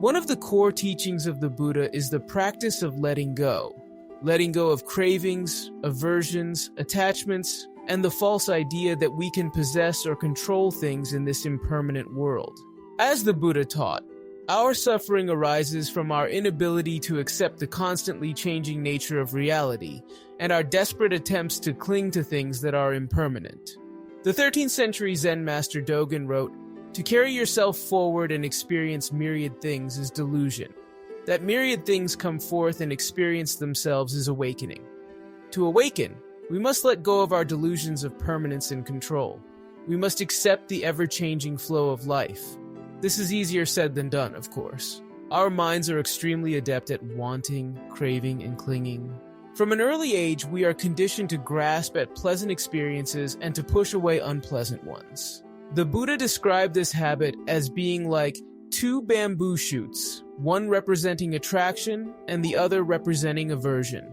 One of the core teachings of the Buddha is the practice of letting go. Letting go of cravings, aversions, attachments, and the false idea that we can possess or control things in this impermanent world. As the Buddha taught, our suffering arises from our inability to accept the constantly changing nature of reality and our desperate attempts to cling to things that are impermanent. The 13th century Zen master Dogen wrote, "To carry yourself forward and experience myriad things is delusion. That myriad things come forth and experience themselves is awakening. To awaken, we must let go of our delusions of permanence and control. We must accept the ever-changing flow of life." This is easier said than done, of course. Our minds are extremely adept at wanting, craving, and clinging. From an early age, we are conditioned to grasp at pleasant experiences and to push away unpleasant ones. The Buddha described this habit as being like two bamboo shoots, one representing attraction and the other representing aversion.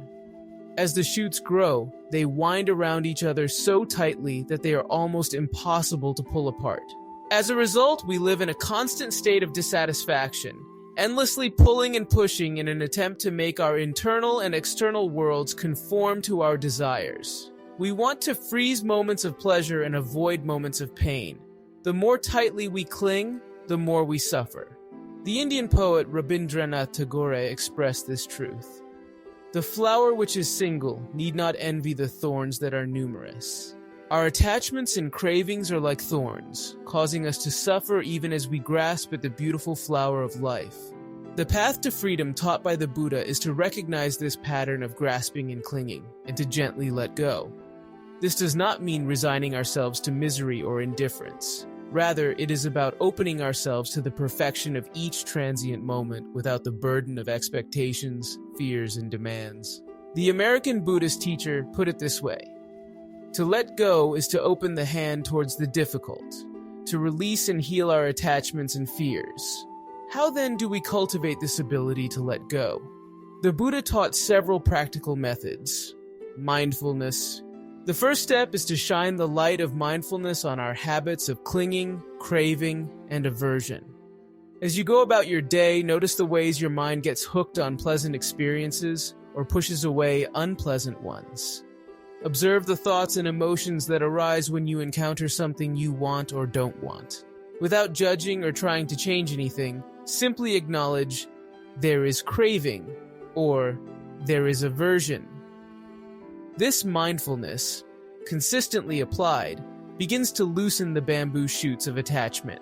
As the shoots grow, they wind around each other so tightly that they are almost impossible to pull apart. As a result, we live in a constant state of dissatisfaction, endlessly pulling and pushing in an attempt to make our internal and external worlds conform to our desires. We want to freeze moments of pleasure and avoid moments of pain. The more tightly we cling, the more we suffer. The Indian poet Rabindranath Tagore expressed this truth. "The flower which is single need not envy the thorns that are numerous." Our attachments and cravings are like thorns, causing us to suffer even as we grasp at the beautiful flower of life. The path to freedom taught by the Buddha is to recognize this pattern of grasping and clinging, and to gently let go. This does not mean resigning ourselves to misery or indifference. Rather, it is about opening ourselves to the perfection of each transient moment without the burden of expectations, fears, and demands. The American Buddhist teacher put it this way: "To let go is to open the hand towards the difficult, to release and heal our attachments and fears." How then do we cultivate this ability to let go? The Buddha taught several practical methods. Mindfulness. The first step is to shine the light of mindfulness on our habits of clinging, craving, and aversion. As you go about your day, notice the ways your mind gets hooked on pleasant experiences or pushes away unpleasant ones. Observe the thoughts and emotions that arise when you encounter something you want or don't want. Without judging or trying to change anything, simply acknowledge, "There is craving," or "There is aversion." This mindfulness, consistently applied, begins to loosen the bamboo shoots of attachment.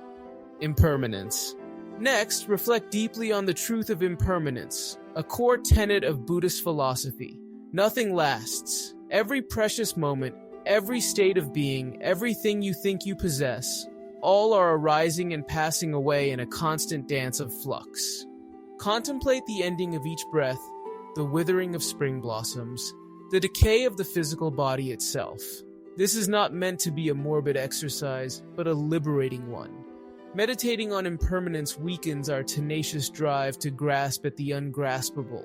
Impermanence. Next, reflect deeply on the truth of impermanence, a core tenet of Buddhist philosophy. Nothing lasts. Every precious moment, every state of being, everything you think you possess, all are arising and passing away in a constant dance of flux. Contemplate the ending of each breath, the withering of spring blossoms, the decay of the physical body itself. This is not meant to be a morbid exercise, but a liberating one. Meditating on impermanence weakens our tenacious drive to grasp at the ungraspable.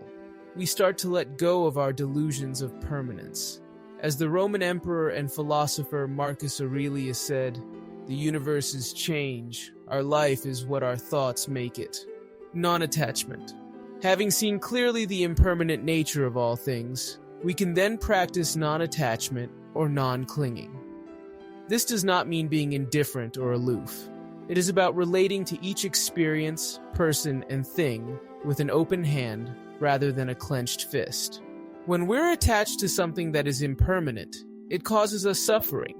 We start to let go of our delusions of permanence. As the Roman emperor and philosopher Marcus Aurelius said, "The universe is change. Our life is what our thoughts make it." Non-attachment. Having seen clearly the impermanent nature of all things, we can then practice non-attachment or non-clinging. This does not mean being indifferent or aloof. It is about relating to each experience, person, and thing with an open hand rather than a clenched fist. When we're attached to something that is impermanent, it causes us suffering.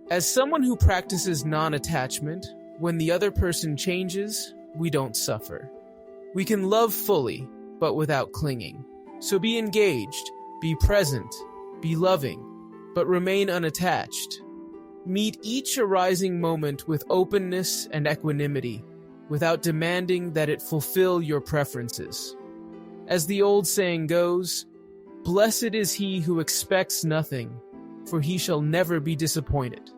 As someone who practices non-attachment, when the other person changes, we don't suffer. We can love fully, but without clinging. So be engaged, be present, be loving, but remain unattached. Meet each arising moment with openness and equanimity, without demanding that it fulfill your preferences. As the old saying goes, "Blessed is he who expects nothing, for he shall never be disappointed."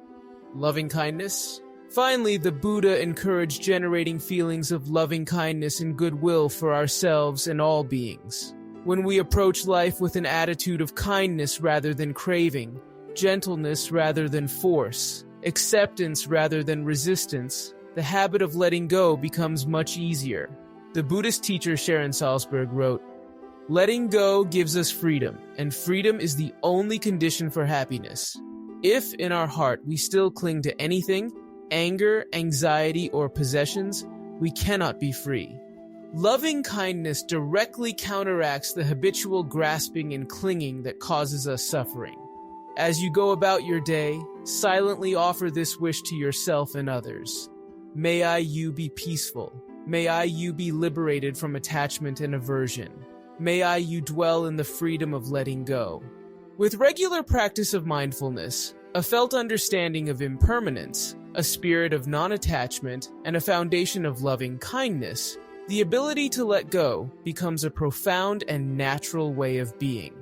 Loving kindness. Finally, the Buddha encouraged generating feelings of loving kindness and goodwill for ourselves and all beings. When we approach life with an attitude of kindness rather than craving, gentleness rather than force, acceptance rather than resistance, the habit of letting go becomes much easier. The Buddhist teacher Sharon Salzberg wrote, "Letting go gives us freedom, and freedom is the only condition for happiness. If in our heart we still cling to anything, anger, anxiety, or possessions, we cannot be free." Loving kindness directly counteracts the habitual grasping and clinging that causes us suffering. As you go about your day, silently offer this wish to yourself and others. May you be peaceful. May you be liberated from attachment and aversion. May you dwell in the freedom of letting go. With regular practice of mindfulness, a felt understanding of impermanence, a spirit of non-attachment, and a foundation of loving kindness, the ability to let go becomes a profound and natural way of being.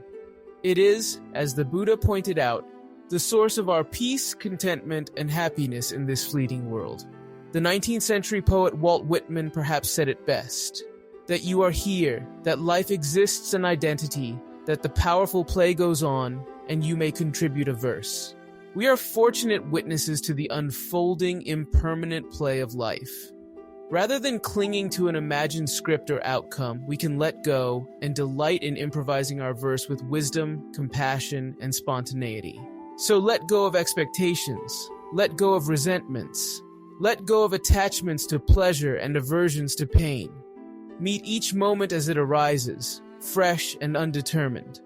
It is, as the Buddha pointed out, the source of our peace, contentment, and happiness in this fleeting world. The 19th century poet Walt Whitman perhaps said it best, that you are here, that life exists an identity, that the powerful play goes on, and you may contribute a verse. We are fortunate witnesses to the unfolding, impermanent play of life. Rather than clinging to an imagined script or outcome, we can let go and delight in improvising our verse with wisdom, compassion, and spontaneity. So let go of expectations, let go of resentments, let go of attachments to pleasure and aversions to pain. Meet each moment as it arises, fresh and undetermined.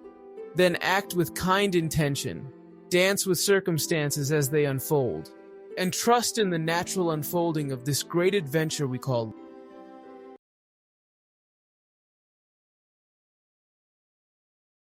Then act with kind intention, dance with circumstances as they unfold, and trust in the natural unfolding of this great adventure we call